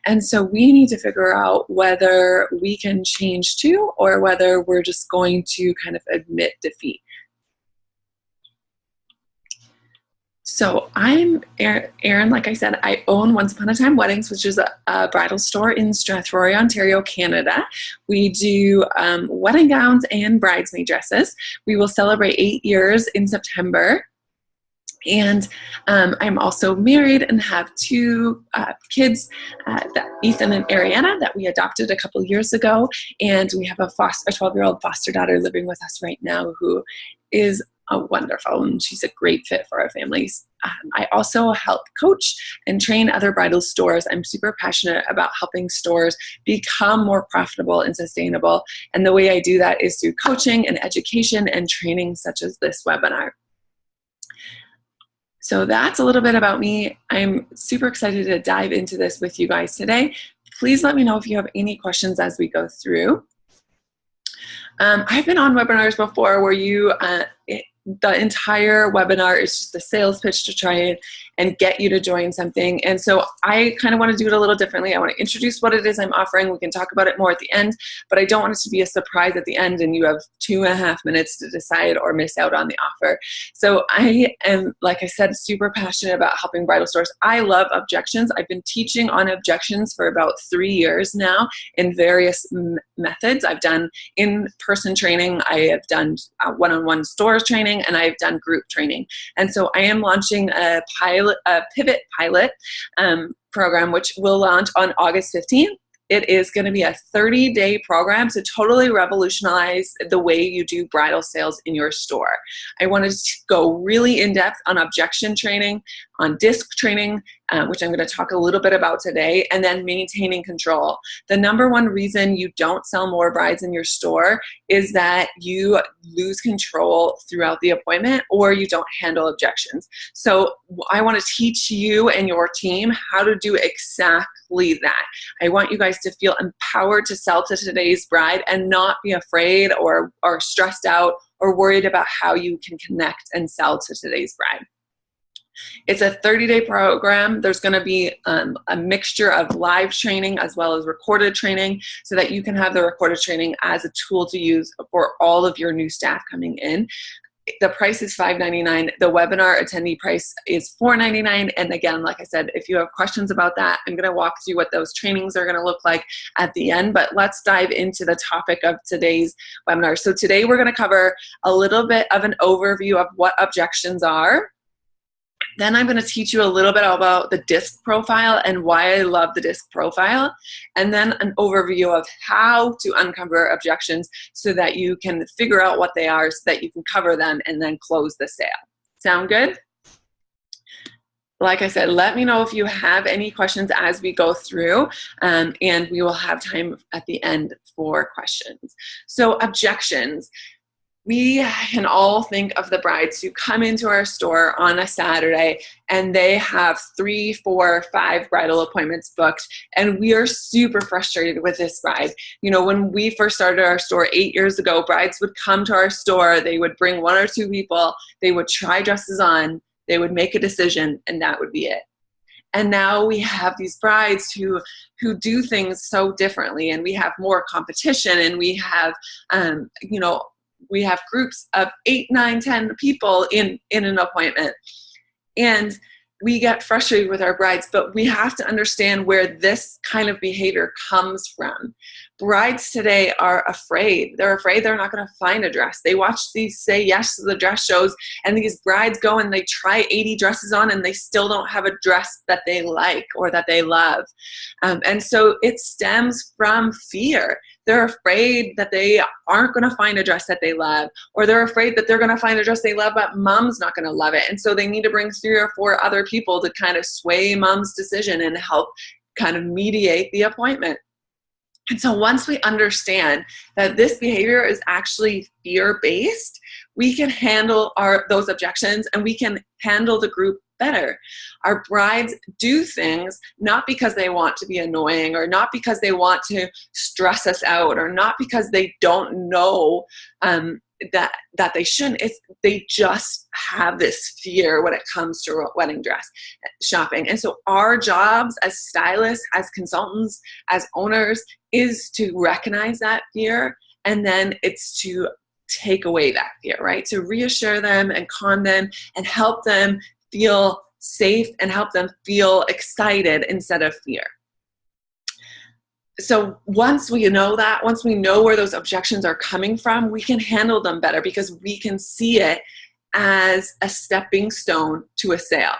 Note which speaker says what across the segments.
Speaker 1: And so we need to figure out whether we can change too, or whether we're just going to kind of admit defeat. So I'm Erin, like I said, I own Once Upon a Time Weddings, which is a bridal store in Strathroy, Ontario, Canada. We do wedding gowns and bridesmaid dresses. We will celebrate 8 years in September. And I'm also married and have 2 kids, Ethan and Ariana, that we adopted a couple years ago. And we have a 12-year-old foster daughter living with us right now who is wonderful, and she's a great fit for our families. I also help coach and train other bridal stores. I'm super passionate about helping stores become more profitable and sustainable. And the way I do that is through coaching and education and training such as this webinar. So that's a little bit about me. I'm super excited to dive into this with you guys today. Please let me know if you have any questions as we go through. I've been on webinars before where the entire webinar is just a sales pitch to try and get you to join something. And so I kind of want to do it a little differently. I want to introduce what it is I'm offering. We can talk about it more at the end, but I don't want it to be a surprise at the end and you have 2.5 minutes to decide or miss out on the offer. So I am, like I said, super passionate about helping bridal stores. I love objections. I've been teaching on objections for about 3 years now in various methods. I've done in-person training. I have done one-on-one stores training, and I've done group training. And so I am launching a pivot pilot program, which will launch on August 15th. It is going to be a 30-day program to totally revolutionize the way you do bridal sales in your store. I wanted to go really in depth on objection training, on disc training, which I'm going to talk a little bit about today, and then maintaining control. The number one reason you don't sell more brides in your store is that you lose control throughout the appointment or you don't handle objections. So I want to teach you and your team how to do exactly that. I want you guys to feel empowered to sell to today's bride and not be afraid or stressed out or worried about how you can connect and sell to today's bride. It's a 30-day program. There's going to be a mixture of live training as well as recorded training so that you can have the recorded training as a tool to use for all of your new staff coming in. The price is $5.99. The webinar attendee price is $4.99. And again, like I said, if you have questions about that, I'm going to walk through what those trainings are going to look like at the end. But let's dive into the topic of today's webinar. So today we're going to cover a little bit of an overview of what objections are. Then I'm going to teach you a little bit about the DISC profile and why I love the DISC profile, and then an overview of how to uncover objections so that you can figure out what they are so that you can cover them and then close the sale. Sound good? Like I said, let me know if you have any questions as we go through, and we will have time at the end for questions. So objections. We can all think of the brides who come into our store on a Saturday and they have 3, 4, 5 bridal appointments booked, and we are super frustrated with this bride. You know, when we first started our store 8 years ago, brides would come to our store, they would bring 1 or 2 people, they would try dresses on, they would make a decision, and that would be it. And now we have these brides who do things so differently, and we have more competition, and we have, we have groups of 8, 9, 10 people in an appointment. And we get frustrated with our brides, but we have to understand where this kind of behavior comes from. Brides today are afraid. They're afraid they're not going to find a dress. They watch these Say Yes to the Dress shows, and these brides go and they try 80 dresses on, and they still don't have a dress that they like or that they love. And so it stems from fear. They're afraid that they aren't going to find a dress that they love, or they're afraid that they're going to find a dress they love, but mom's not going to love it. And so they need to bring 3 or 4 other people to kind of sway mom's decision and help kind of mediate the appointment. And so once we understand that this behavior is actually fear-based, we can handle those objections, and we can handle the group better. Our brides do things not because they want to be annoying, or not because they want to stress us out, or not because they don't know that they shouldn't. They just have this fear when it comes to wedding dress shopping. And so our jobs as stylists, as consultants, as owners, is to recognize that fear, and then it's to take away that fear, right? To reassure them and calm them and help them feel safe and help them feel excited instead of fear. So once we know that, once we know where those objections are coming from, we can handle them better because we can see it as a stepping stone to a sale.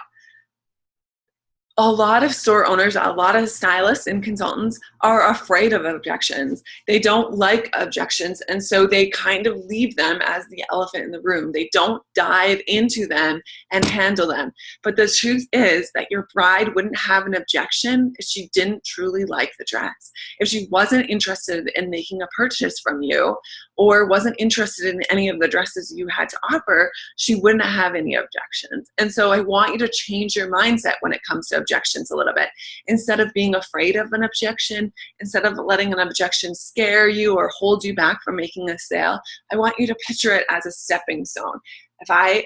Speaker 1: A lot of store owners, a lot of stylists and consultants are afraid of objections. They don't like objections, and so they kind of leave them as the elephant in the room. They don't dive into them and handle them. But the truth is that your bride wouldn't have an objection if she didn't truly like the dress. If she wasn't interested in making a purchase from you, or wasn't interested in any of the dresses you had to offer, she wouldn't have any objections. And so I want you to change your mindset when it comes to objections a little bit. Instead of being afraid of an objection, instead of letting an objection scare you or hold you back from making a sale, I want you to picture it as a stepping stone. If I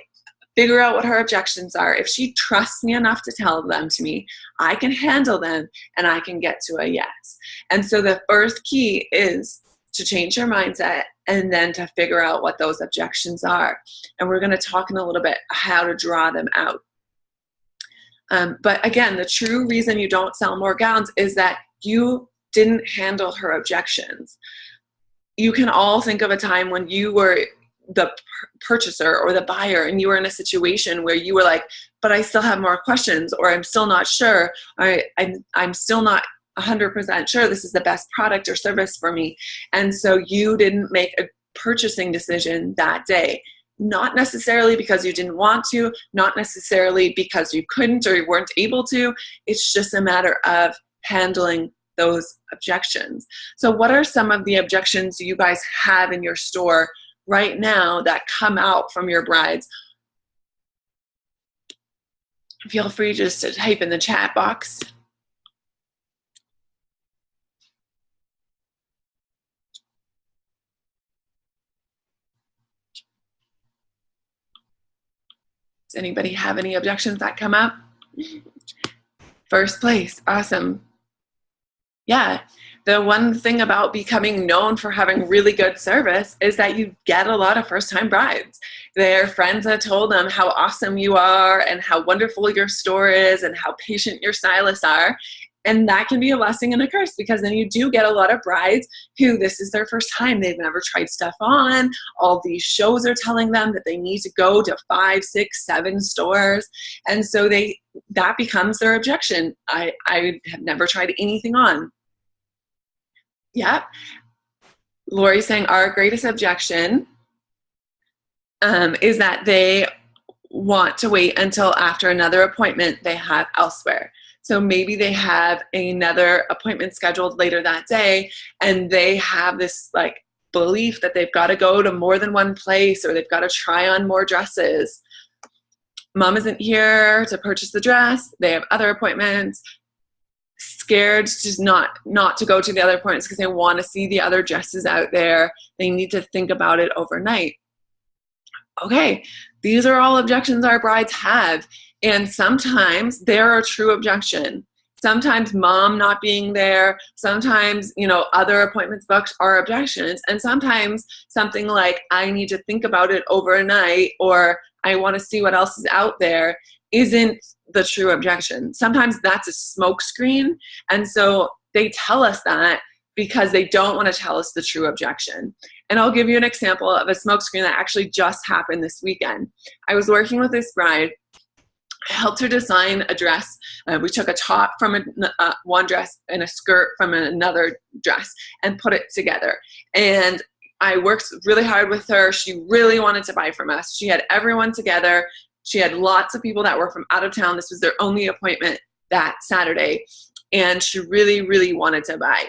Speaker 1: figure out what her objections are, if she trusts me enough to tell them to me, I can handle them and I can get to a yes. And so the first key is to change your mindset and then to figure out what those objections are. And we're going to talk in a little bit how to draw them out. But again, the true reason you don't sell more gowns is that you didn't handle her objections. You can all think of a time when you were the purchaser or the buyer and you were in a situation where you were like, but I still have more questions, or I'm still not sure, or I'm still not 100% sure this is the best product or service for me. And so you didn't make a purchasing decision that day. Not necessarily because you didn't want to, not necessarily because you couldn't or you weren't able to. It's just a matter of handling those objections. So what are some of the objections you guys have in your store right now that come out from your brides? Feel free just to type in the chat box. Does anybody have any objections that come up? First place, awesome. Yeah, the one thing about becoming known for having really good service is that you get a lot of first-time brides. Their friends have told them how awesome you are and how wonderful your store is and how patient your stylists are. And that can be a blessing and a curse, because then you do get a lot of brides who this is their first time. They've never tried stuff on. All these shows are telling them that they need to go to 5, 6, 7 stores. And so that becomes their objection. I have never tried anything on. Yeah. Lori's saying our greatest objection is that they want to wait until after another appointment they have elsewhere. So maybe they have another appointment scheduled later that day, and they have this like belief that they've got to go to more than one place, or they've got to try on more dresses. Mom isn't here to purchase the dress. They have other appointments. Scared just not to go to the other appointments because they want to see the other dresses out there. They need to think about it overnight. Okay, these are all objections our brides have. And sometimes they're a true objection. Sometimes mom not being there, sometimes, other appointments booked are objections. And sometimes something like, I need to think about it overnight, or I want to see what else is out there, isn't the true objection. Sometimes that's a smoke screen. And so they tell us that because they don't want to tell us the true objection. And I'll give you an example of a smoke screen that actually just happened this weekend. I was working with this bride. I helped her design a dress. We took a top from one dress and a skirt from another dress and put it together. And I worked really hard with her. She really wanted to buy from us. She had everyone together. She had lots of people that were from out of town. This was their only appointment that Saturday. And she really, really wanted to buy.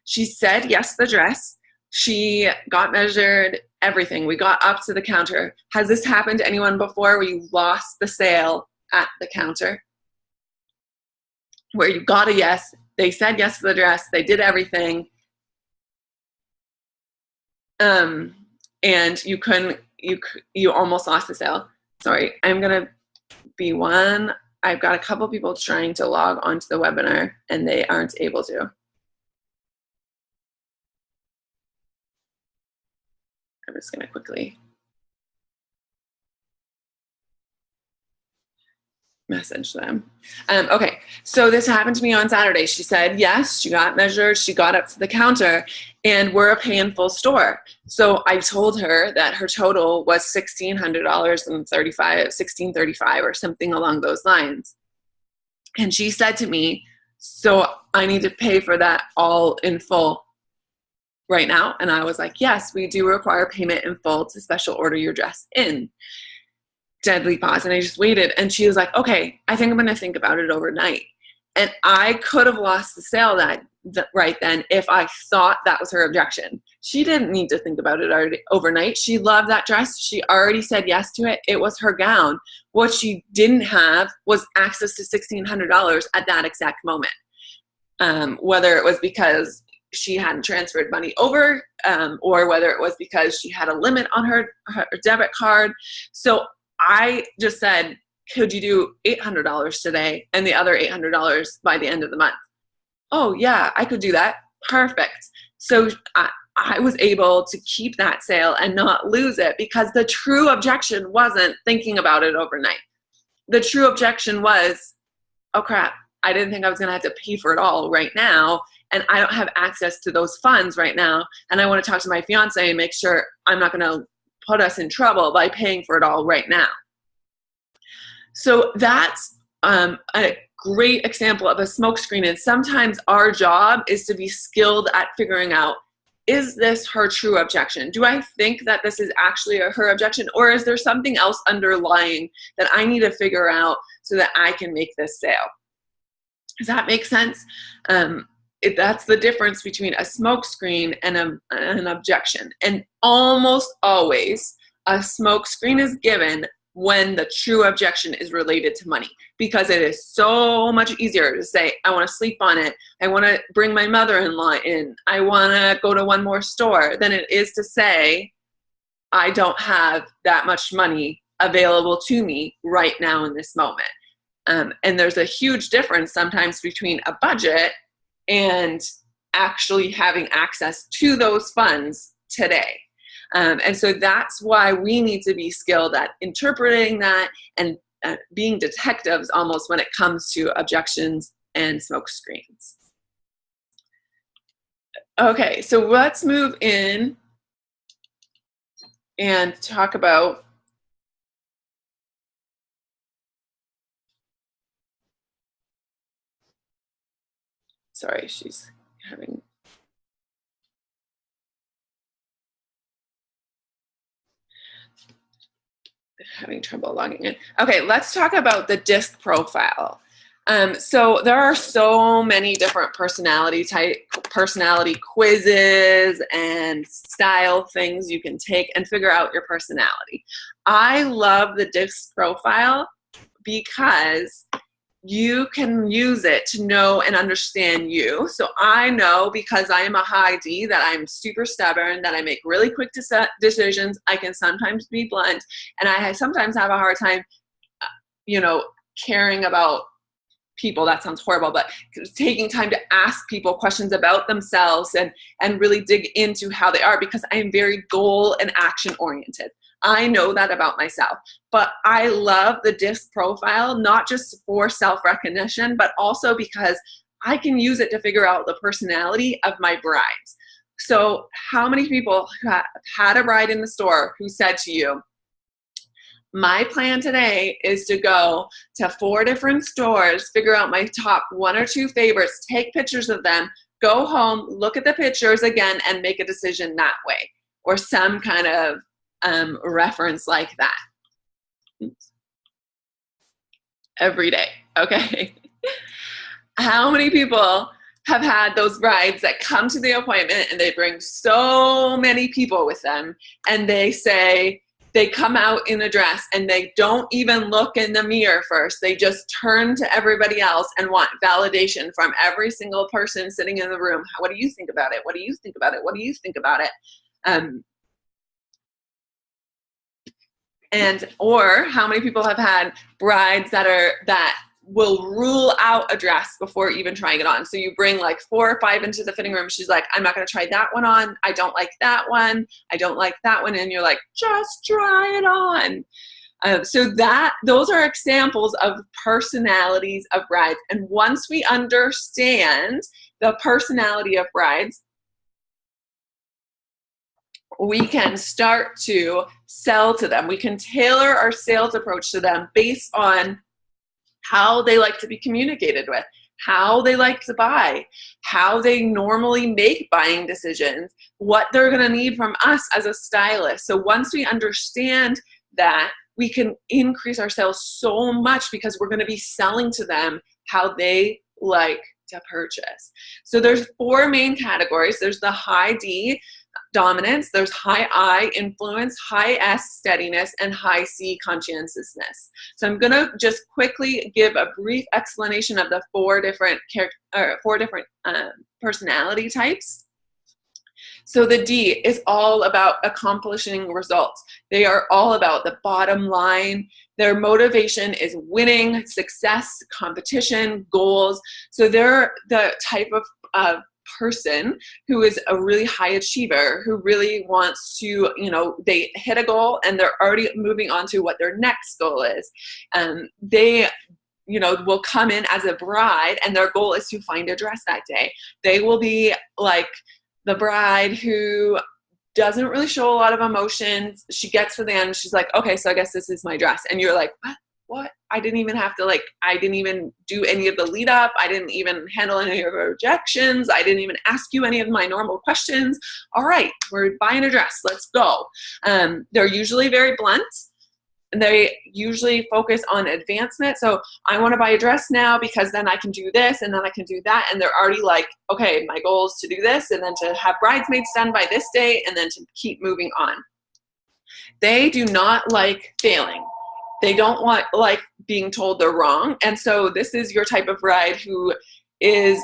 Speaker 1: She said yes to the dress. She got measured, everything. We got up to the counter. Has this happened to anyone before where you lost the sale at the counter where you got a yes, they said yes to the dress, they did everything, and you almost lost the sale. Sorry, I'm gonna be one. I've got a couple people trying to log onto the webinar and they aren't able to. I'm just gonna quickly message them. Okay, so this happened to me on Saturday. She said, yes, she got measured, she got up to the counter, and we're a pay in full store. So I told her that her total was $1,635 or something along those lines. And she said to me, so I need to pay for that all in full right now? And I was like, yes, we do require payment in full to special order your dress in. Deadly pause, and I just waited, and she was like, okay, I think I'm going to think about it overnight. And I could have lost the sale that right then if I thought that was her objection. She didn't need to think about it overnight. She loved that dress. She already said yes to it. It was her gown. What she didn't have was access to $1,600 at that exact moment. Whether it was because she hadn't transferred money over, or whether it was because she had a limit on her debit card. So I just said, could you do $800 today and the other $800 by the end of the month? Oh yeah, I could do that. Perfect. So I was able to keep that sale and not lose it, because the true objection wasn't thinking about it overnight. The true objection was, oh crap, I didn't think I was going to have to pay for it all right now, and I don't have access to those funds right now, and I want to talk to my fiance and make sure I'm not going to put us in trouble by paying for it all right now. So that's a great example of a smokescreen. And sometimes our job is to be skilled at figuring out, is this her true objection? Do I think that this is actually her objection, or is there something else underlying that I need to figure out so that I can make this sale? Does that make sense? That's the difference between a smokescreen and an objection. And almost always a smokescreen is given when the true objection is related to money, because it is so much easier to say, I want to sleep on it, I want to bring my mother-in-law in, I want to go to one more store, than it is to say, I don't have that much money available to me right now in this moment. And there's a huge difference sometimes between a budget and actually having access to those funds today. And so that's why we need to be skilled at interpreting that and being detectives almost when it comes to objections and smoke screens. Okay, so let's move in and talk about sorry, she's having trouble logging in. Okay, let's talk about the DISC profile. So there are so many different personality quizzes and style things you can take and figure out your personality. I love the DISC profile because you can use it to know and understand you. So I know, because I am a high D, that I'm super stubborn, that I make really quick decisions. I can sometimes be blunt, and I sometimes have a hard time, caring about people. That sounds horrible, but taking time to ask people questions about themselves and really dig into how they are, because I am very goal and action oriented. I know that about myself, but I love the DISC profile, not just for self-recognition, but also because I can use it to figure out the personality of my brides. So how many people have had a bride in the store who said to you, my plan today is to go to 4 different stores, figure out my top 1 or 2 favorites, take pictures of them, go home, look at the pictures again, and make a decision that way, or some kind of reference like that. Oops. Every day, okay? How many people have had those brides that come to the appointment and they bring so many people with them, and they say, they come out in a dress and they don't even look in the mirror first. They just turn to everybody else and want validation from every single person sitting in the room. What do you think about it? What do you think about it? What do you think about it? Or how many people have had brides that will rule out a dress before even trying it on. So you bring like 4 or 5 into the fitting room. She's like, I'm not going to try that one on. I don't like that one. I don't like that one. And you're like, just try it on. So those are examples of personalities of brides. And once we understand the personality of brides, we can start to sell to them. We can tailor our sales approach to them based on how they like to be communicated with, how they like to buy, how they normally make buying decisions, what they're going to need from us as a stylist. So once we understand that, we can increase our sales so much because we're going to be selling to them how they like to purchase. So there's 4 main categories. There's the high D, dominance, there's high I, influence, high S, steadiness, and high C, conscientiousness. So I'm going to just quickly give a brief explanation of the 4 different personality types. So the D is all about accomplishing results. They are all about the bottom line. Their motivation is winning, success, competition, goals. So they're the type of person who is a really high achiever, who really wants to, they hit a goal and they're already moving on to what their next goal is. They will come in as a bride and their goal is to find a dress that day. They will be like the bride who doesn't really show a lot of emotions. She gets to the end, she's like, okay, so I guess this is my dress. And you're like, what? I didn't even have to I didn't even do any of the lead up. I didn't even handle any of your objections. I didn't even ask you any of my normal questions. All right, we're buying a dress. Let's go. They're usually very blunt. They usually focus on advancement. So I want to buy a dress now because then I can do this and then I can do that. And they're already like, okay, my goal is to do this and then to have bridesmaids done by this date and then to keep moving on. They do not like failing. They don't like being told they're wrong. And so this is your type of bride who is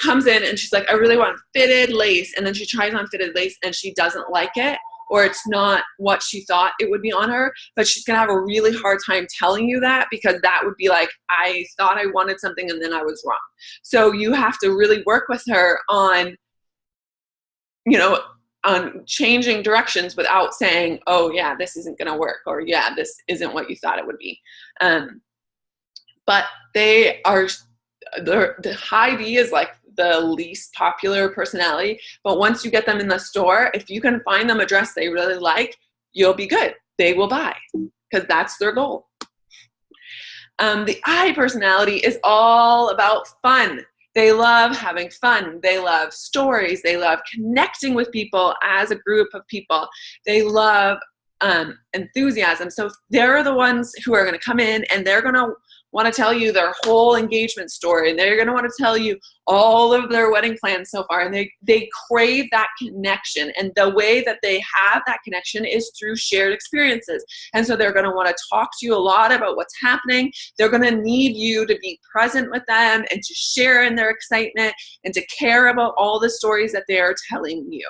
Speaker 1: comes in and she's like, I really want fitted lace. And then she tries on fitted lace and she doesn't like it, or it's not what she thought it would be on her. But she's going to have a really hard time telling you that, because that would be like, I thought I wanted something and then I was wrong. So you have to really work with her on, on changing directions without saying, oh yeah, this isn't going to work, or yeah, this isn't what you thought it would be. But they are, the high D is like the least popular personality. But once you get them in the store, if you can find them a dress they really like, you'll be good. They will buy because that's their goal. The I personality is all about fun. They love having fun. They love stories. They love connecting with people as a group of people. They love enthusiasm. So they're the ones who are going to come in and they're going to want to tell you their whole engagement story, and they're going to want to tell you all of their wedding plans so far, and they crave that connection, and the way that they have that connection is through shared experiences. And so they're going to want to talk to you a lot about what's happening. They're going to need you to be present with them and to share in their excitement and to care about all the stories that they are telling you.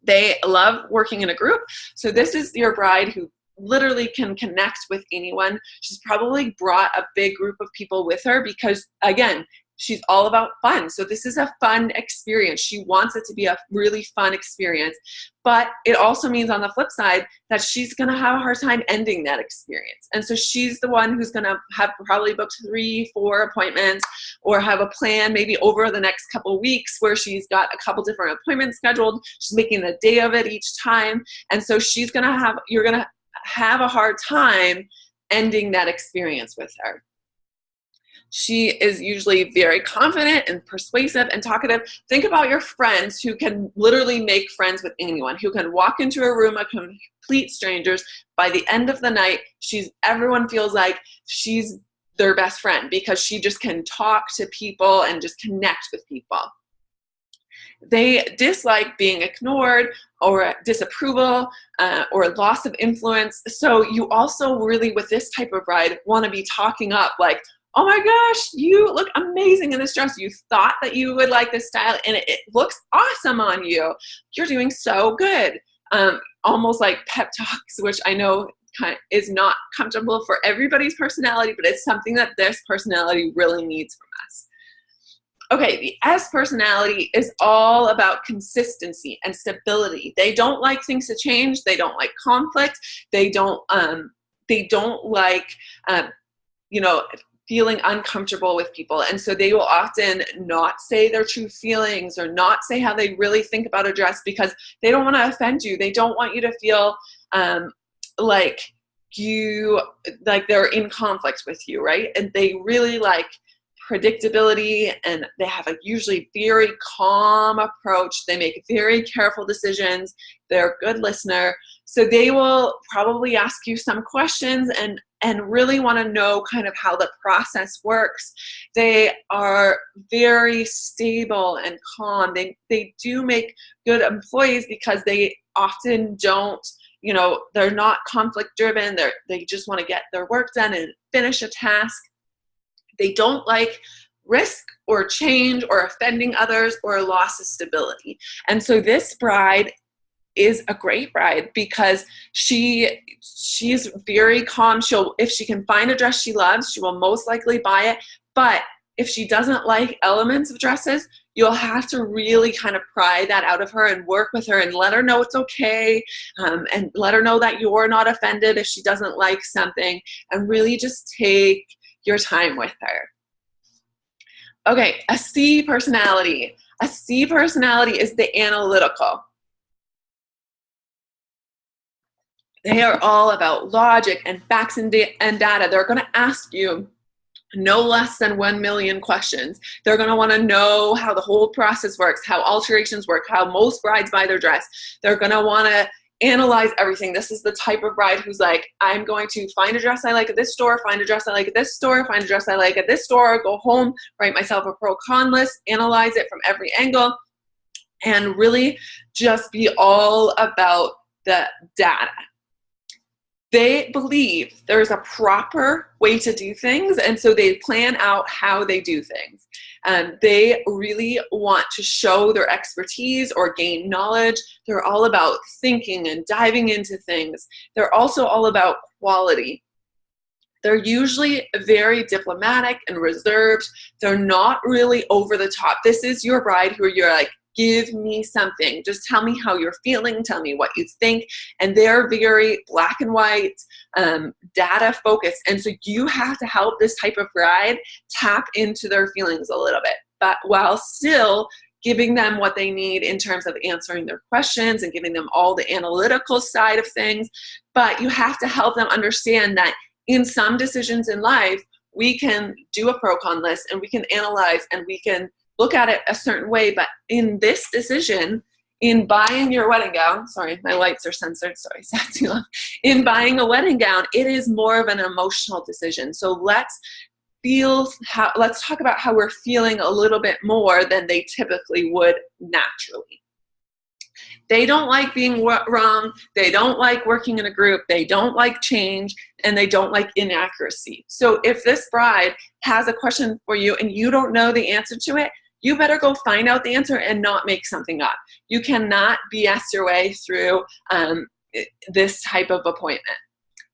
Speaker 1: They love working in a group. So this is your bride who literally can connect with anyone. She's probably brought a big group of people with her because, again, she's all about fun. So this is a fun experience. She wants it to be a really fun experience. But it also means on the flip side that she's going to have a hard time ending that experience. And so she's the one who's going to have probably booked 3-4 appointments, or have a plan maybe over the next couple of weeks where she's got a couple different appointments scheduled. She's making a day of it each time. And so you're going to have a hard time ending that experience with her. She is usually very confident and persuasive and talkative. Think about your friends who can literally make friends with anyone, who can walk into a room of complete strangers. By the end of the night, everyone feels like she's their best friend because she just can talk to people and just connect with people. They dislike being ignored or disapproval or loss of influence. So you also really, with this type of bride, want to be talking up like, oh my gosh, you look amazing in this dress. You thought that you would like this style and it looks awesome on you. You're doing so good. Almost like pep talks, which I know is not comfortable for everybody's personality, but it's something that this personality really needs from us. Okay, the S personality is all about consistency and stability. They don't like things to change. They don't like conflict. They don't like, feeling uncomfortable with people. And so they will often not say their true feelings or not say how they really think about a dress because they don't want to offend you. They don't want you to feel like they're in conflict with you, right? And they really like predictability, and they have a usually very calm approach. They make very careful decisions. They're a good listener. So they will probably ask you some questions and really want to know kind of how the process works. They are very stable and calm. They do make good employees because they often don't, they're not conflict driven. They just want to get their work done and finish a task. They don't like risk or change or offending others or loss of stability. And so this bride is a great bride because she's very calm. If she can find a dress she loves, she will most likely buy it. But if she doesn't like elements of dresses, you'll have to really kind of pry that out of her and work with her and let her know it's okay, and let her know that you're not offended if she doesn't like something, and really just take your time with her. Okay, a C personality. A C personality is the analytical. They are all about logic and facts and data. They're going to ask you no less than 1 million questions. They're going to want to know how the whole process works, how alterations work, how most brides buy their dress. They're going to want to analyze everything. This is the type of bride who's like, I'm going to find a dress I like at this store, find a dress I like at this store, find a dress I like at this store, go home, write myself a pro-con list, analyze it from every angle, and really just be all about the data. They believe there's a proper way to do things, and so they plan out how they do things. They really want to show their expertise or gain knowledge. They're all about thinking and diving into things. They're also all about quality. They're usually very diplomatic and reserved. They're not really over the top. This is your bride who you're like, give me something. Just tell me how you're feeling. Tell me what you think. And they're very black and white, data focused. And so you have to help this type of bride tap into their feelings a little bit, but while still giving them what they need in terms of answering their questions and giving them all the analytical side of things. But you have to help them understand that in some decisions in life, we can do a pro-con list and we can analyze and we can look at it a certain way, but in this decision, in buying your wedding gown, sorry, my lights are censored, sorry, sat too long. In buying a wedding gown, it is more of an emotional decision. So let's talk about how we're feeling a little bit more than they typically would naturally. They don't like being wrong. They don't like working in a group. They don't like change, and they don't like inaccuracy. So if this bride has a question for you and you don't know the answer to it, you better go find out the answer and not make something up. You cannot BS your way through this type of appointment.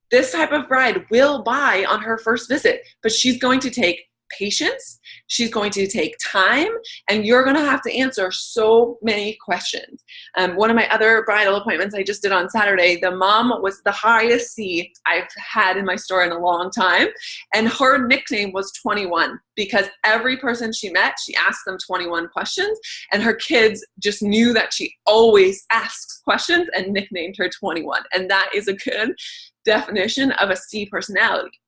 Speaker 1: This type of bride will buy on her first visit, but she's going to take patience, she's going to take time, and you're going to have to answer so many questions. One of my other bridal appointments I just did on Saturday, the mom was the highest C I've had in my store in a long time, and her nickname was 21 because every person she met, she asked them 21 questions, and her kids just knew that she always asks questions and nicknamed her 21, and that is a good definition of a C personality.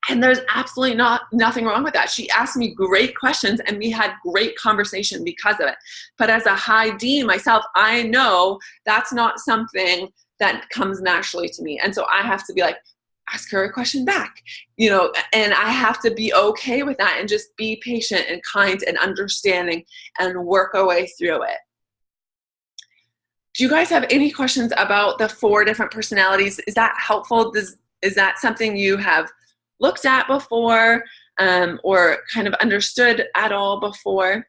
Speaker 1: And there's absolutely nothing wrong with that. She asked me great questions and we had great conversation because of it. But as a high D myself, I know that's not something that comes naturally to me. And so I have to be like, ask her a question back, and I have to be okay with that and just be patient and kind and understanding and work our way through it. Do you guys have any questions about the 4 different personalities? Is that helpful? Is that something you have looked at before, or kind of understood at all before?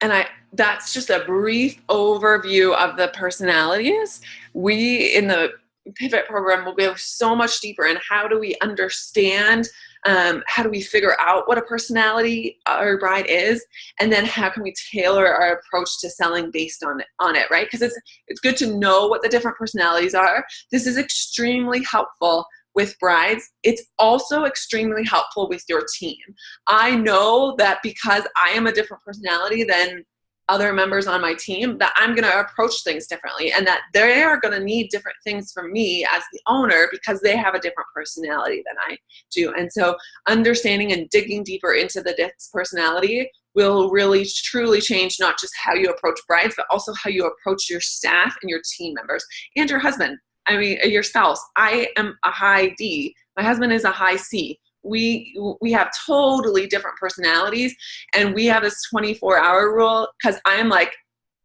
Speaker 1: And that's just a brief overview of the personalities. We, in the Pivot program, will go so much deeper in how do we understand, how do we figure out what a personality our bride is, and then how can we tailor our approach to selling based on it, right? Because it's good to know what the different personalities are. This is extremely helpful with brides. It's also extremely helpful with your team. I know that because I am a different personality than other members on my team, that I'm going to approach things differently, and that they are going to need different things from me as the owner because they have a different personality than I do. And so understanding and digging deeper into the personality will really truly change not just how you approach brides, but also how you approach your staff and your team members and your husband. I mean, your spouse. I am a high D. My husband is a high C. We have totally different personalities, and we have this 24-hour rule because I am like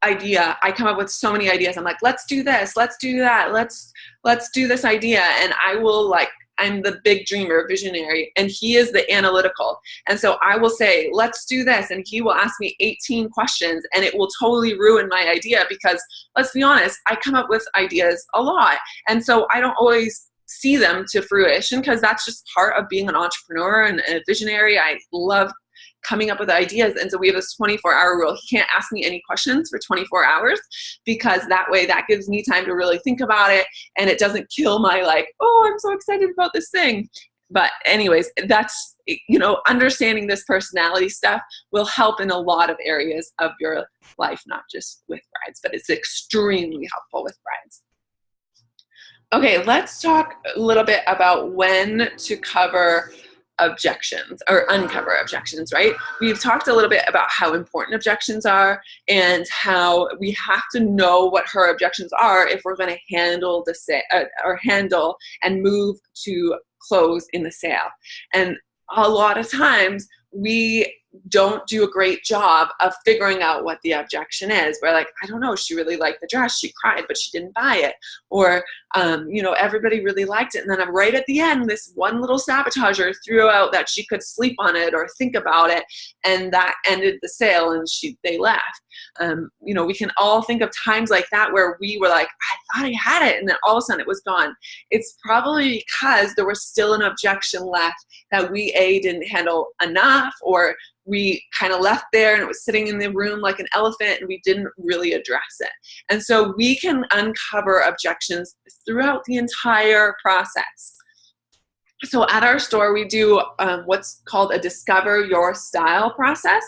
Speaker 1: I come up with so many ideas. I'm like, let's do this, let's do that, let's do this idea, and I'm the big dreamer, visionary, and he is the analytical. And so I will say, let's do this, and he will ask me 18 questions, and it will totally ruin my idea because, let's be honest, I come up with ideas a lot, and so I don't always see them to fruition because that's just part of being an entrepreneur and a visionary. I love coming up with ideas, and so we have this 24-hour rule. He can't ask me any questions for 24 hours because that gives me time to really think about it, and it doesn't kill my I'm so excited about this thing. But anyways, that's, understanding this personality stuff will help in a lot of areas of your life, not just with brides, but it's extremely helpful with brides. Okay, let's talk a little bit about when to cover objections or uncover objections, right? We've talked a little bit about how important objections are and how we have to know what her objections are if we're going to handle handle and move to close in the sale. And a lot of times we don't do a great job of figuring out what the objection is. We're like, I don't know, she really liked the dress, she cried, but she didn't buy it. Or, everybody really liked it. And then right at the end, this one little sabotager threw out that she could sleep on it or think about it. And that ended the sale and they left. We can all think of times like that where we were like, I thought I had it. And then all of a sudden it was gone. It's probably because there was still an objection left that we didn't handle enough, or we kind of left there and it was sitting in the room like an elephant and we didn't really address it. And so we can uncover objections throughout the entire process. So at our store, we do what's called a Discover Your Style process.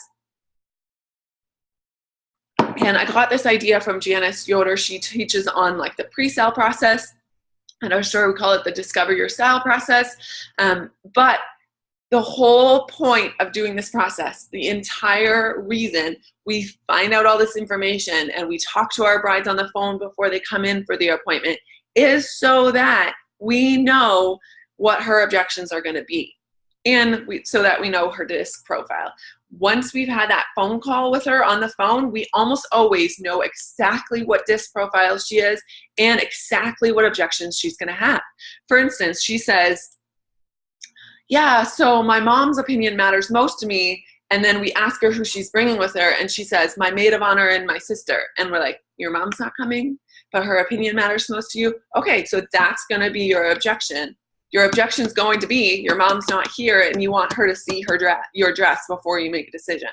Speaker 1: And I got this idea from Janice Yoder. She teaches on the pre-sale process. At our store, we call it the Discover Your Style process. But the whole point of doing this process, the entire reason we find out all this information and we talk to our brides on the phone before they come in for the appointment, is so that we know what her objections are going to be, and so that we know her disc profile. Once we've had that phone call with her on the phone, we almost always know exactly what disc profile she is and exactly what objections she's going to have. For instance, she says, yeah, so my mom's opinion matters most to me. And then we ask her who she's bringing with her, and she says, my maid of honor and my sister. And we're like, your mom's not coming, but her opinion matters most to you? Okay, so that's going to be your objection. Your objection's going to be your mom's not here and you want her to see your dress before you make a decision.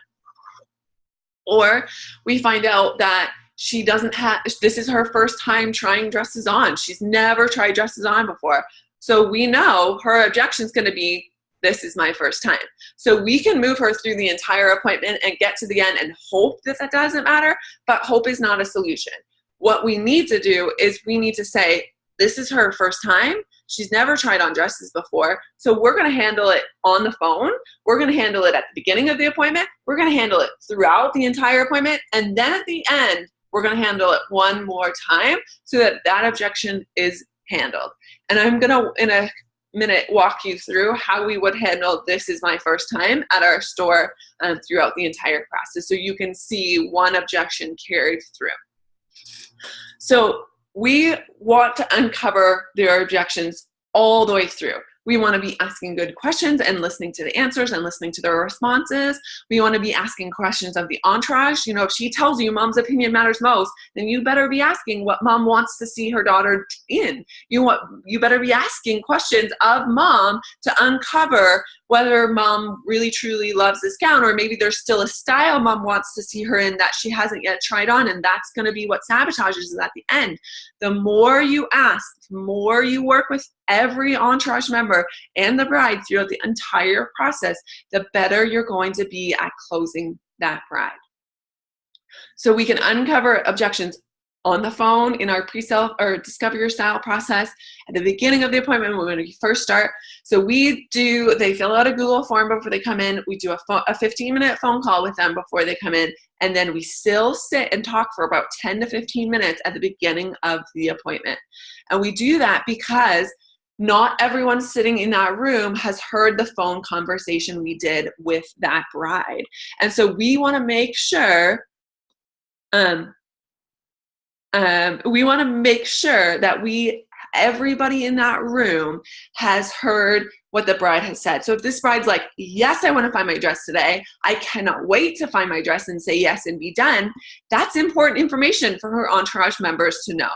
Speaker 1: Or we find out that she doesn't have, this is her first time trying dresses on. She's never tried dresses on before. So we know her objection's going to be, this is my first time. So we can move her through the entire appointment and get to the end and hope that doesn't matter, but hope is not a solution. What we need to do is we need to say, this is her first time. She's never tried on dresses before. So we're going to handle it on the phone. We're going to handle it at the beginning of the appointment. We're going to handle it throughout the entire appointment. And then at the end, we're going to handle it one more time so that that objection is handled. And I'm going to, in a minute, walk you through how we would handle "this is my first time" at our store throughout the entire process, so you can see one objection carried through. So we want to uncover their objections all the way through. We want to be asking good questions and listening to the answers and listening to their responses. We want to be asking questions of the entourage. You know, if she tells you mom's opinion matters most, then you better be asking what mom wants to see her daughter in. You better be asking questions of mom to uncover whether mom really truly loves this gown, or maybe there's still a style mom wants to see her in that she hasn't yet tried on, and that's going to be what sabotages is at the end. The more you ask, the more you work with every entourage member and the bride throughout the entire process, the better you're going to be at closing that bride. So we can uncover objections on the phone in our pre-sale or discover your style process at the beginning of the appointment when we first start. So they fill out a Google form before they come in. We do a 15-minute phone call with them before they come in. And then we still sit and talk for about 10 to 15 minutes at the beginning of the appointment. And we do that because not everyone sitting in that room has heard the phone conversation we did with that bride. And so we want to make sure that everybody in that room has heard what the bride has said. So if this bride's like, yes, I want to find my dress today, I cannot wait to find my dress and say yes and be done, that's important information for her entourage members to know.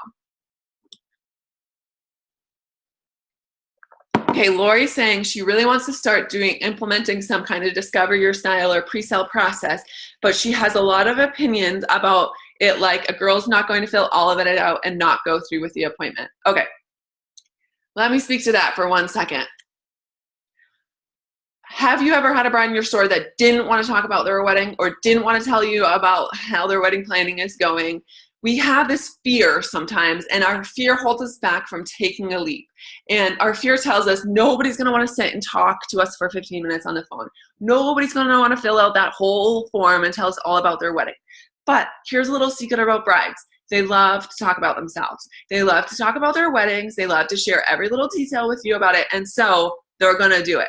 Speaker 1: Okay, Lori's saying she really wants to start implementing some kind of discover your style or pre-sale process, but she has a lot of opinions about it, like a girl's not going to fill all of it out and not go through with the appointment. Okay, let me speak to that for 1 second. Have you ever had a bride in your store that didn't want to talk about their wedding or didn't want to tell you about how their wedding planning is going? We have this fear sometimes, and our fear holds us back from taking a leap. And our fear tells us nobody's going to want to sit and talk to us for 15 minutes on the phone. Nobody's going to want to fill out that whole form and tell us all about their wedding. But here's a little secret about brides. They love to talk about themselves. They love to talk about their weddings. They love to share every little detail with you about it. And so they're going to do it.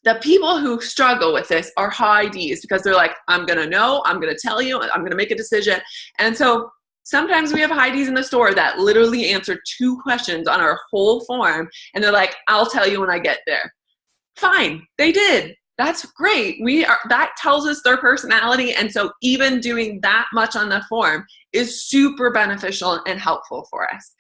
Speaker 1: The people who struggle with this are high Ds because they're like, I'm going to know, I'm going to tell you, I'm going to make a decision. And so sometimes we have high Ds in the store that literally answer 2 questions on our whole form. And they're like, I'll tell you when I get there. Fine, they did. That's great. That tells us their personality. And so even doing that much on the form is super beneficial and helpful for us.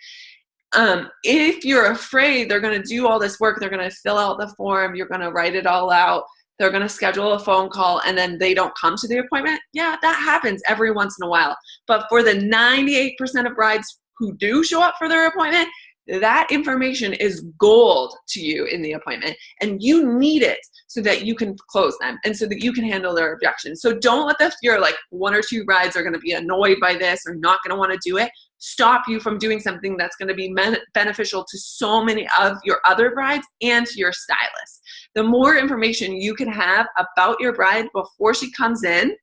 Speaker 1: If you're afraid they're going to do all this work, they're going to fill out the form, you're going to write it all out, they're going to schedule a phone call, and then they don't come to the appointment, yeah, that happens every once in a while. But for the 98% of brides who do show up for their appointment, that information is gold to you in the appointment, and you need it so that you can close them and so that you can handle their objections. So don't let the fear, like 1 or 2 brides are going to be annoyed by this or not going to want to do it, stop you from doing something that's going to be beneficial to so many of your other brides and to your stylist. The more information you can have about your bride before she comes in,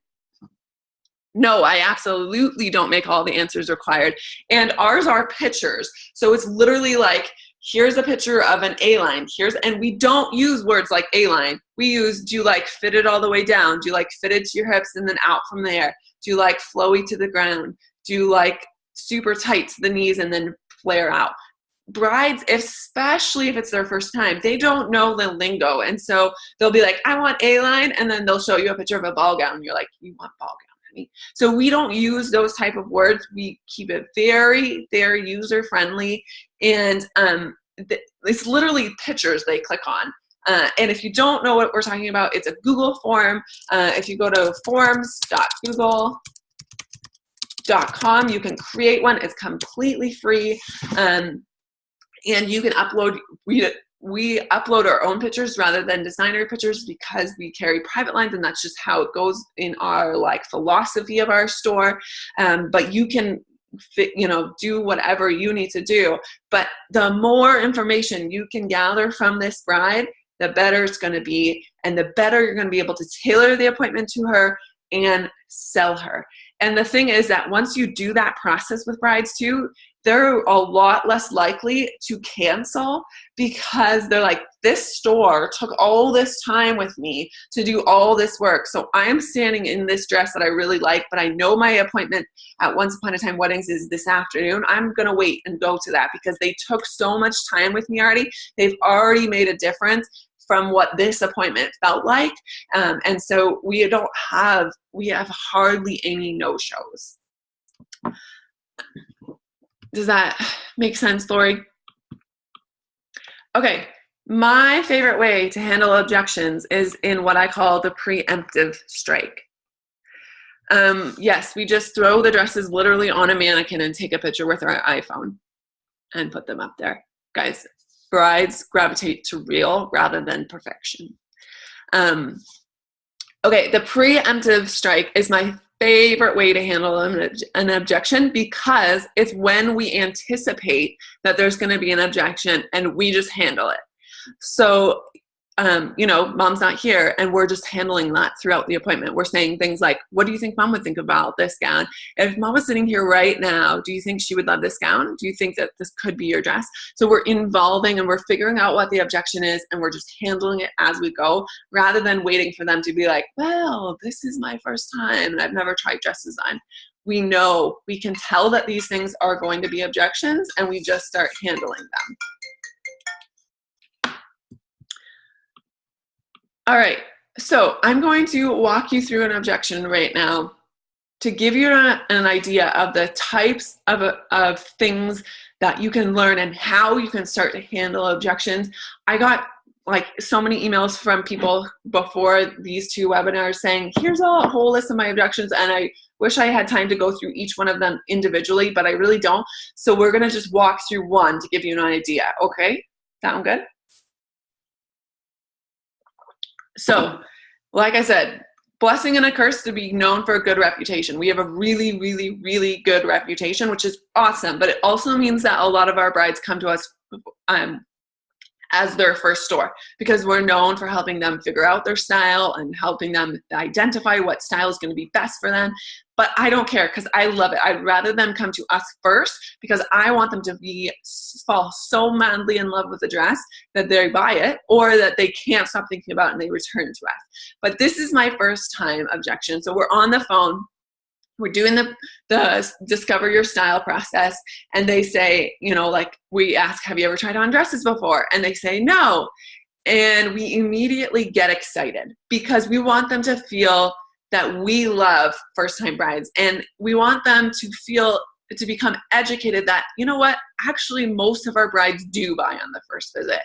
Speaker 1: no, I absolutely don't make all the answers required. And ours are pictures. So it's literally like, here's a picture of an A-line. And we don't use words like A-line. We use, do you like fitted all the way down? Do you like fitted to your hips and then out from there? Do you like flowy to the ground? Do you like super tight to the knees and then flare out? Brides, especially if it's their first time, they don't know the lingo. And so they'll be like, I want A-line. And then they'll show you a picture of a ball gown. You're like, you want ball gown. So we don't use those type of words. We keep it very, very user friendly, and it's literally pictures they click on. And if you don't know what we're talking about, it's a Google form. If you go to forms.google.com, you can create one. It's completely free, and you can upload. We upload our own pictures rather than designer pictures because we carry private lines, and that's just how it goes in our philosophy of our store. But you can do whatever you need to do. But the more information you can gather from this bride, the better it's going to be, and the better you're going to be able to tailor the appointment to her and sell her. And the thing is that once you do that process with brides too, they're a lot less likely to cancel, because they're like, this store took all this time with me to do all this work. So I'm standing in this dress that I really like, but I know my appointment at Once Upon a Time Weddings is this afternoon. I'm going to wait and go to that because they took so much time with me already. They've already made a difference from what this appointment felt like. And so we have hardly any no-shows. Does that make sense, Lori? Okay, my favorite way to handle objections is in what I call the preemptive strike. Yes, we just throw the dresses literally on a mannequin and take a picture with our iPhone and put them up there. Guys, brides gravitate to real rather than perfection. Okay, the preemptive strike is my favorite way to handle an objection, because it's when we anticipate that there's going to be an objection and we just handle it. So, mom's not here and we're just handling that throughout the appointment. We're saying things like, what do you think mom would think about this gown? If mom was sitting here right now, do you think she would love this gown? Do you think that this could be your dress? So we're involving and we're figuring out what the objection is, and we're just handling it as we go, rather than waiting for them to be like, well, this is my first time and I've never tried dresses on. We know, we can tell that these things are going to be objections, and we just start handling them. All right, so I'm going to walk you through an objection right now to give you an idea of the types of things that you can learn and how you can start to handle objections. I got like so many emails from people before these two webinars saying, here's a whole list of my objections, and I wish I had time to go through each one of them individually, but I really don't. So we're gonna just walk through one to give you an idea, okay? Sound good? So, like I said, blessing and a curse to be known for a good reputation. We have a really, really, really good reputation, which is awesome. But it also means that a lot of our brides come to us as their first store, because we're known for helping them figure out their style and helping them identify what style is going to be best for them. But I don't care, because I love it. I'd rather them come to us first, because I want them to fall so madly in love with the dress that they buy it, or that they can't stop thinking about it and they return to us. But this is my first time objection. So we're on the phone. We're doing the discover your style process, and they say, like we ask, have you ever tried on dresses before? And they say no. And we immediately get excited, because we want them to feel that we love first-time brides, and we want them to become educated that, you know what, actually most of our brides do buy on the first visit.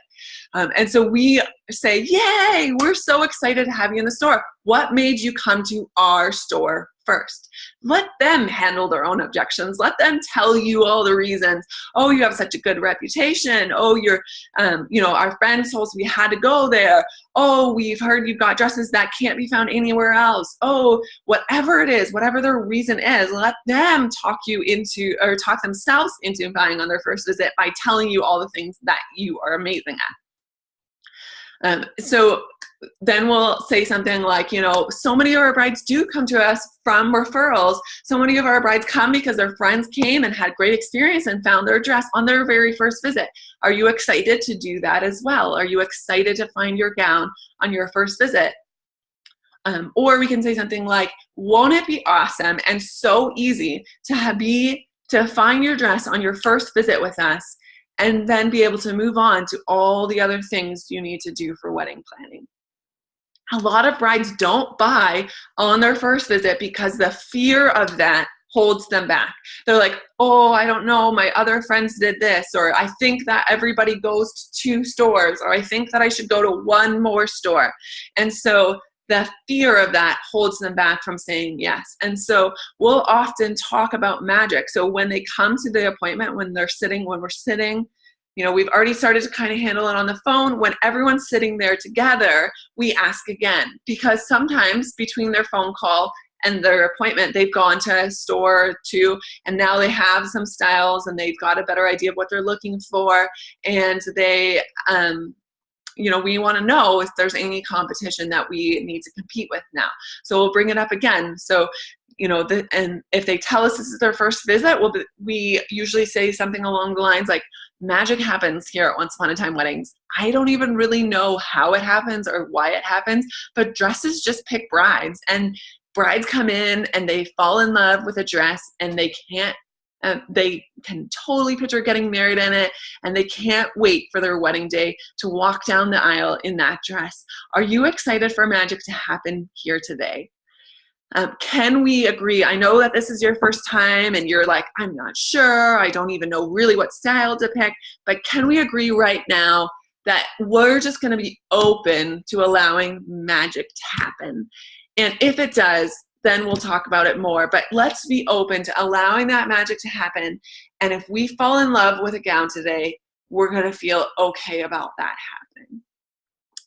Speaker 1: And so we say, yay, we're so excited to have you in the store. What made you come to our store first? Let them handle their own objections. Let them tell you all the reasons. Oh, you have such a good reputation. Oh, you're, our friends told us we had to go there. Oh, we've heard you've got dresses that can't be found anywhere else. Oh, whatever it is, whatever their reason is, let them talk themselves into buying on their first visit by telling you all the things that you are amazing at. So then we'll say something like, so many of our brides do come to us from referrals. So many of our brides come because their friends came and had great experience and found their dress on their very first visit. Are you excited to do that as well? Are you excited to find your gown on your first visit? Or we can say something like, won't it be awesome and so easy to find your dress on your first visit with us, and then be able to move on to all the other things you need to do for wedding planning. A lot of brides don't buy on their first visit because the fear of that holds them back. They're like, oh, I don't know, my other friends did this, or I think that everybody goes to 2 stores, or I think that I should go to 1 more store. And so the fear of that holds them back from saying yes. And so we'll often talk about magic. So when they come to the appointment, when we're sitting, we've already started to kind of handle it on the phone. When everyone's sitting there together, we ask again, because sometimes between their phone call and their appointment, they've gone to a store or two, and now they have some styles and they've got a better idea of what they're looking for. And they, we want to know if there's any competition that we need to compete with now. So we'll bring it up again. So, and if they tell us this is their first visit, we usually say something along the lines like, magic happens here at Once Upon a Time Weddings. I don't even really know how it happens or why it happens, but dresses just pick brides, and brides come in and they fall in love with a dress, and they can totally picture getting married in it, and they can't wait for their wedding day to walk down the aisle in that dress. Are you excited for magic to happen here today? Can we agree? I know that this is your first time and you're like, I'm not sure. I don't even know really what style to pick, but can we agree right now that we're just going to be open to allowing magic to happen? And if it does, then we'll talk about it more, but let's be open to allowing that magic to happen. And if we fall in love with a gown today, we're going to feel okay about that happening.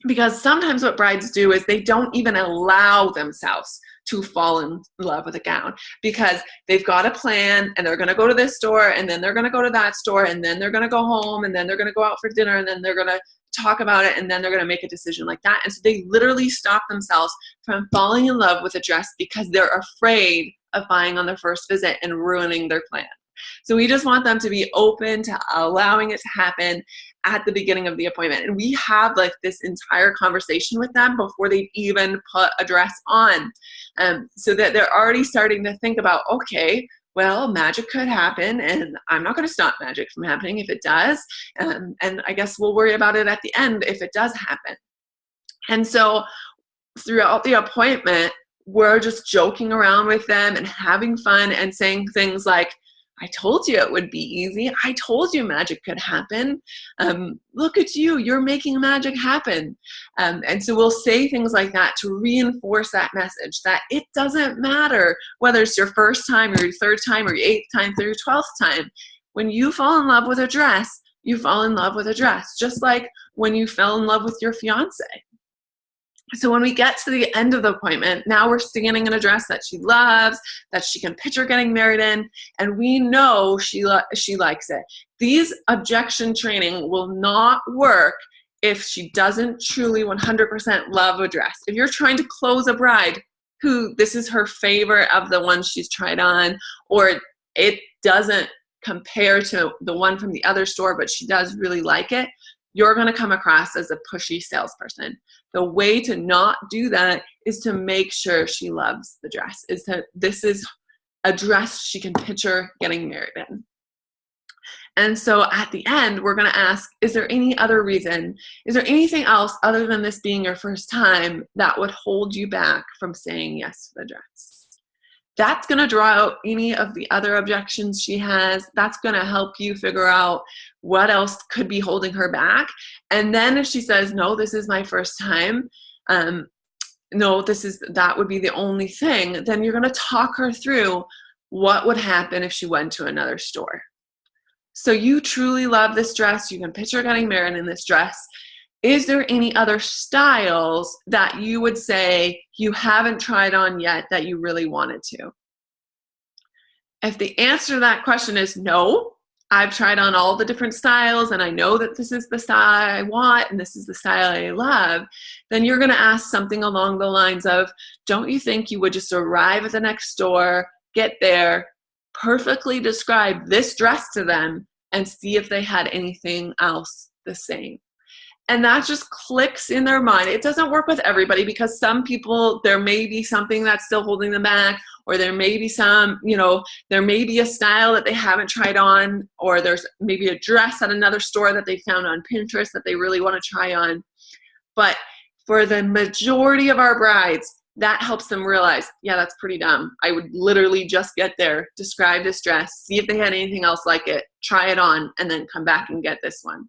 Speaker 1: Because sometimes what brides do is they don't even allow themselves to fall in love with a gown, because they've got a plan and they're going to go to this store and then they're going to go to that store and then they're going to go home and then they're going to go out for dinner and then they're going to talk about it and then they're going to make a decision like that. And so they literally stop themselves from falling in love with a dress because they're afraid of buying on their first visit and ruining their plan. So we just want them to be open to allowing it to happen at the beginning of the appointment. And we have like this entire conversation with them before they've even put a dress on, so that they're already starting to think about, okay, well, magic could happen and I'm not going to stop magic from happening if it does. And I guess we'll worry about it at the end if it does happen. And so throughout the appointment, we're just joking around with them and having fun and saying things like, I told you it would be easy. I told you magic could happen. Look at you, you're making magic happen. And so we'll say things like that to reinforce that message that it doesn't matter whether it's your first time or your third time or your 8th time or your 12th time. When you fall in love with a dress, you fall in love with a dress, just like when you fell in love with your fiance. So when we get to the end of the appointment, now we're standing in a dress that she loves, that she can picture getting married in, and we know she likes it. These objection training will not work if she doesn't truly 100% love a dress. If you're trying to close a bride who this is her favorite of the ones she's tried on, or it doesn't compare to the one from the other store, but she does really like it, you're going to come across as a pushy salesperson. The way to not do that is to make sure she loves the dress, this is a dress she can picture getting married in. And so at the end, we're going to ask, is there any other reason? Is there anything else other than this being your first time that would hold you back from saying yes to the dress? That's going to draw out any of the other objections she has. That's going to help you figure out what else could be holding her back. And then if she says, no, this is my first time, no, that would be the only thing, then you're going to talk her through what would happen if she went to another store. So you truly love this dress. You can picture getting married in this dress. Is there any other styles that you would say you haven't tried on yet that you really wanted to? If the answer to that question is no, I've tried on all the different styles and I know that this is the style I want and this is the style I love, then you're going to ask something along the lines of, don't you think you would just arrive at the next store, get there, perfectly describe this dress to them and see if they had anything else the same? And that just clicks in their mind. It doesn't work with everybody because some people, there may be something that's still holding them back, or there may be there may be a style that they haven't tried on, or there's maybe a dress at another store that they found on Pinterest that they really want to try on. But for the majority of our brides, that helps them realize, yeah, that's pretty dumb. I would literally just get there, describe this dress, see if they had anything else like it, try it on, and then come back and get this one.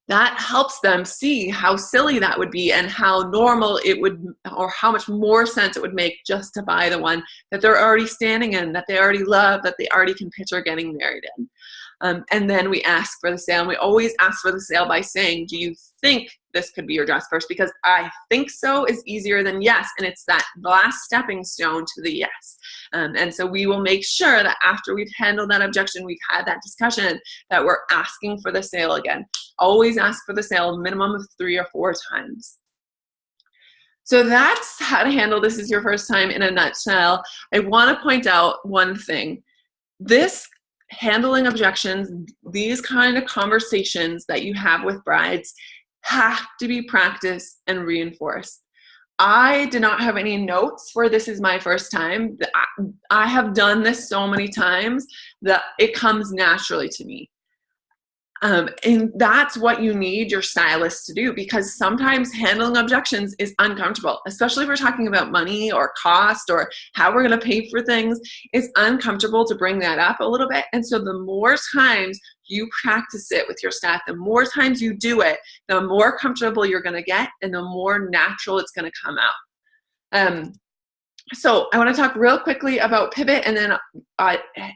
Speaker 1: That helps them see how silly that would be and how normal it would, or how much more sense it would make just to buy the one that they're already standing in, that they already love, that they already can picture getting married in. And then we ask for the sale. And we always ask for the sale by saying, do you think this could be your dress first? Because I think so is easier than yes. And it's that last stepping stone to the yes. And so we will make sure that after we've handled that objection, we've had that discussion, that we're asking for the sale again. Always ask for the sale a minimum of 3 or 4 times. So that's how to handle this is your first time in a nutshell. I want to point out one thing. This handling objections, these kind of conversations that you have with brides have to be practiced and reinforced. I did not have any notes for this is my first time. I have done this so many times that it comes naturally to me. And that's what you need your stylist to do, because sometimes handling objections is uncomfortable, especially if we're talking about money or cost or how we're going to pay for things. It's uncomfortable to bring that up a little bit. And so the more times you practice it with your staff, the more times you do it, the more comfortable you're going to get and the more natural it's going to come out. So I want to talk real quickly about pivot, and then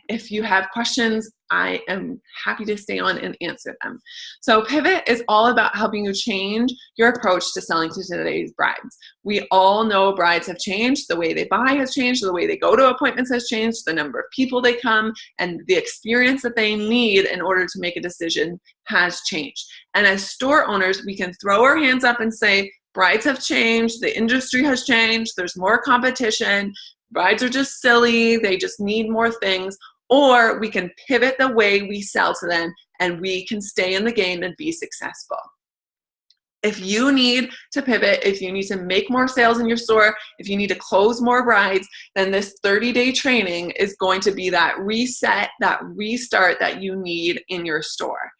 Speaker 1: if you have questions, I am happy to stay on and answer them. So pivot is all about helping you change your approach to selling to today's brides. We all know brides have changed. The way they buy has changed. The way they go to appointments has changed. The number of people they come and the experience that they need in order to make a decision has changed. And as store owners, we can throw our hands up and say, brides have changed, the industry has changed, there's more competition, brides are just silly, they just need more things, or we can pivot the way we sell to them and we can stay in the game and be successful. If you need to pivot, if you need to make more sales in your store, if you need to close more brides, then this 30-day training is going to be that reset, that restart that you need in your store.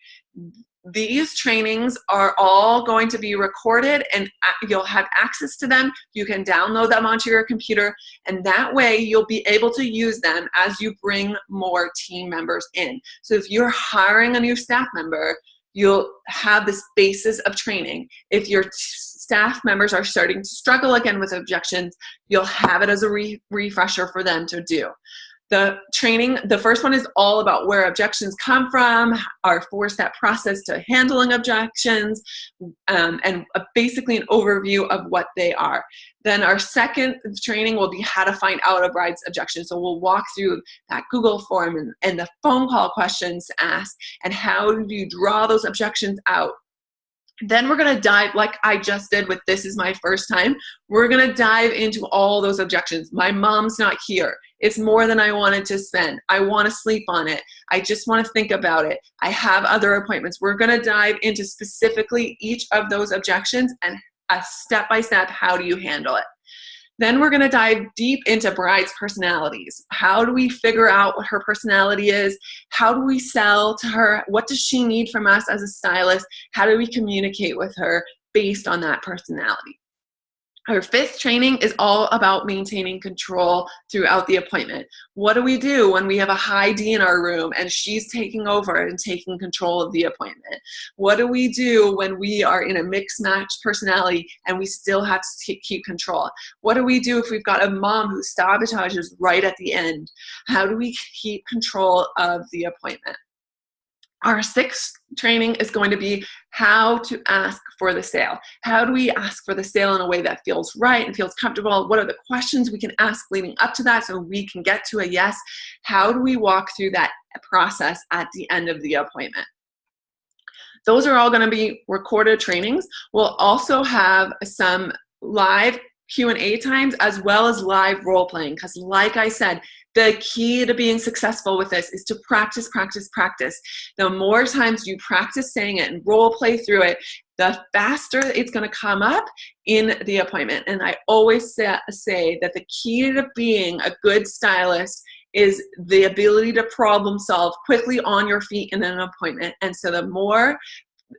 Speaker 1: These trainings are all going to be recorded and you'll have access to them. You can download them onto your computer, and that way you'll be able to use them as you bring more team members in. So if you're hiring a new staff member, you'll have this basis of training. If your staff members are starting to struggle again with objections, you'll have it as a refresher for them to do. The training, the first one is all about where objections come from, our 4-step process to handling objections, and basically an overview of what they are. Then our second training will be how to find out a bride's objection. So we'll walk through that Google form and the phone call questions to ask, and how do you draw those objections out. Then we're going to dive, like I just did with this is my first time, we're going to dive into all those objections. My mom's not here. It's more than I wanted to spend. I want to sleep on it. I just want to think about it. I have other appointments. We're going to dive into specifically each of those objections and a step-by-step, how do you handle it? Then we're going to dive deep into brides' personalities. How do we figure out what her personality is? How do we sell to her? What does she need from us as a stylist? How do we communicate with her based on that personality? Our 5th training is all about maintaining control throughout the appointment. What do we do when we have a high D in our room and she's taking over and taking control of the appointment? What do we do when we are in a mixed match personality and we still have to keep control? What do we do if we've got a mom who sabotages right at the end? How do we keep control of the appointment? Our 6th training is going to be how to ask for the sale. How do we ask for the sale in a way that feels right and feels comfortable? What are the questions we can ask leading up to that so we can get to a yes? How do we walk through that process at the end of the appointment? Those are all going to be recorded trainings. We'll also have some live Q&A times as well as live role playing, because like I said, the key to being successful with this is to practice, practice, practice. The more times you practice saying it and role play through it, the faster it's going to come up in the appointment. And I always say that the key to being a good stylist is the ability to problem solve quickly on your feet in an appointment. And so the more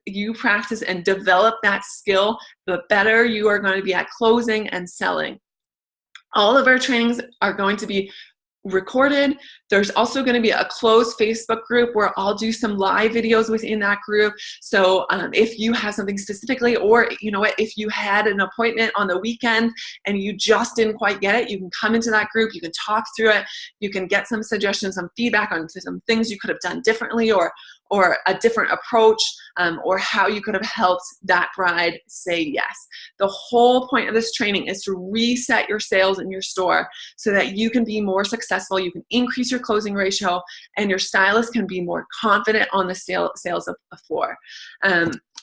Speaker 1: you practice and develop that skill, the better you are going to be at closing and selling. All of our trainings are going to be recorded. There's also going to be a closed Facebook group where I'll do some live videos within that group. So if you have something specifically, or you know what, if you had an appointment on the weekend and you just didn't quite get it, you can come into that group, you can talk through it, you can get some suggestions, some feedback on some things you could have done differently, or a different approach, or how you could have helped that bride say yes. The whole point of this training is to reset your sales in your store so that you can be more successful, you can increase your closing ratio, and your stylist can be more confident on the sales of the floor.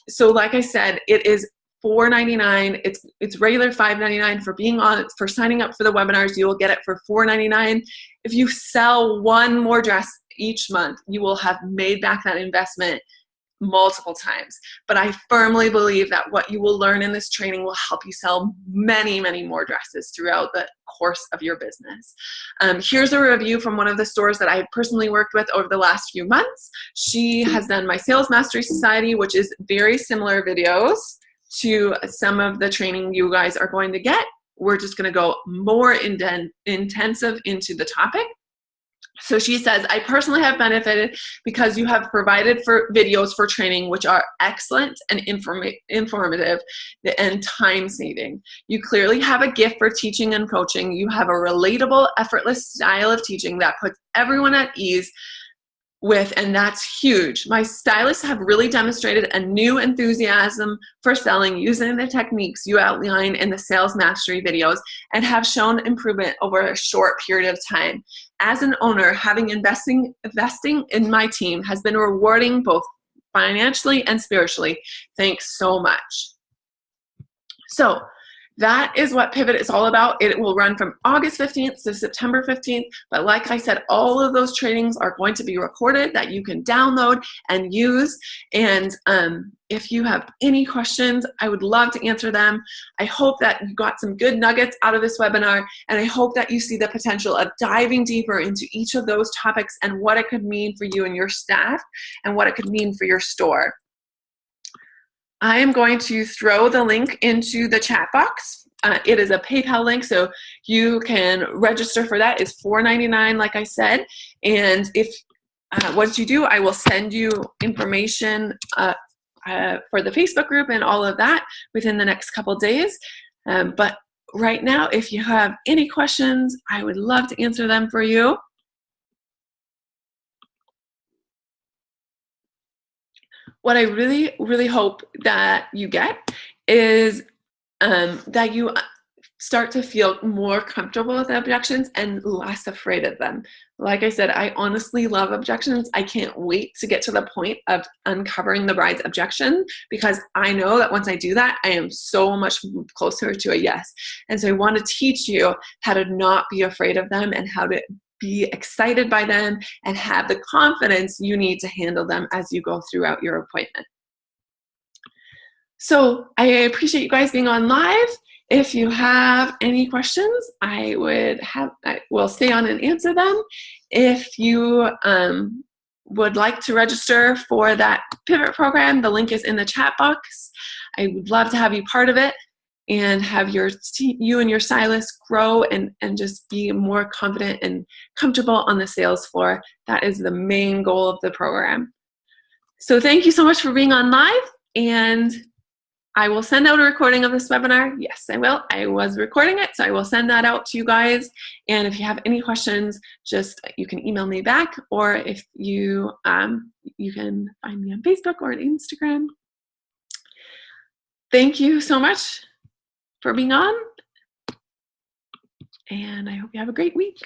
Speaker 1: So like I said, it is $4.99. It's regular $5.99 for signing up for the webinars. You will get it for $4.99. If you sell one more dress each month, you will have made back that investment multiple times. But I firmly believe that what you will learn in this training will help you sell many, many more dresses throughout the course of your business. Here's a review from one of the stores that I personally worked with over the last few months. She has done my Sales Mastery Society, which is very similar videos to some of the training you guys are going to get. We're just going to go more intensive into the topic. So she says, I personally have benefited because you have provided for videos for training which are excellent and informative and time-saving. You clearly have a gift for teaching and coaching. You have a relatable, effortless style of teaching that puts everyone at ease with, and that's huge. My stylists have really demonstrated a new enthusiasm for selling using the techniques you outline in the Sales Mastery videos and have shown improvement over a short period of time. As an owner, investing in my team has been rewarding both financially and spiritually. Thanks so much. So that is what Pivot is all about. It will run from August 15th to September 15th. But like I said, all of those trainings are going to be recorded that you can download and use. And if you have any questions, I would love to answer them. I hope that you got some good nuggets out of this webinar. And I hope that you see the potential of diving deeper into each of those topics and what it could mean for you and your staff and what it could mean for your store. I am going to throw the link into the chat box. It is a PayPal link, so you can register for that. It's $4.99, like I said. And if once you do, I will send you information for the Facebook group and all of that within the next couple days. But right now, if you have any questions, I would love to answer them for you. What I really, really hope that you get is that you start to feel more comfortable with objections and less afraid of them. Like I said, I honestly love objections. I can't wait to get to the point of uncovering the bride's objection, because I know that once I do that, I am so much closer to a yes. And so I want to teach you how to not be afraid of them and how to be excited by them and have the confidence you need to handle them as you go throughout your appointment. So I appreciate you guys being on live. If you have any questions, I will stay on and answer them. If you would like to register for that Pivot program, the link is in the chat box. I would love to have you part of it and have you and your stylist grow and just be more confident and comfortable on the sales floor. That is the main goal of the program. So thank you so much for being on live, and I will send out a recording of this webinar. Yes, I will. I was recording it, so I will send that out to you guys. And if you have any questions, you can email me back, or if you can find me on Facebook or on Instagram. Thank you so much for being on, and I hope you have a great week.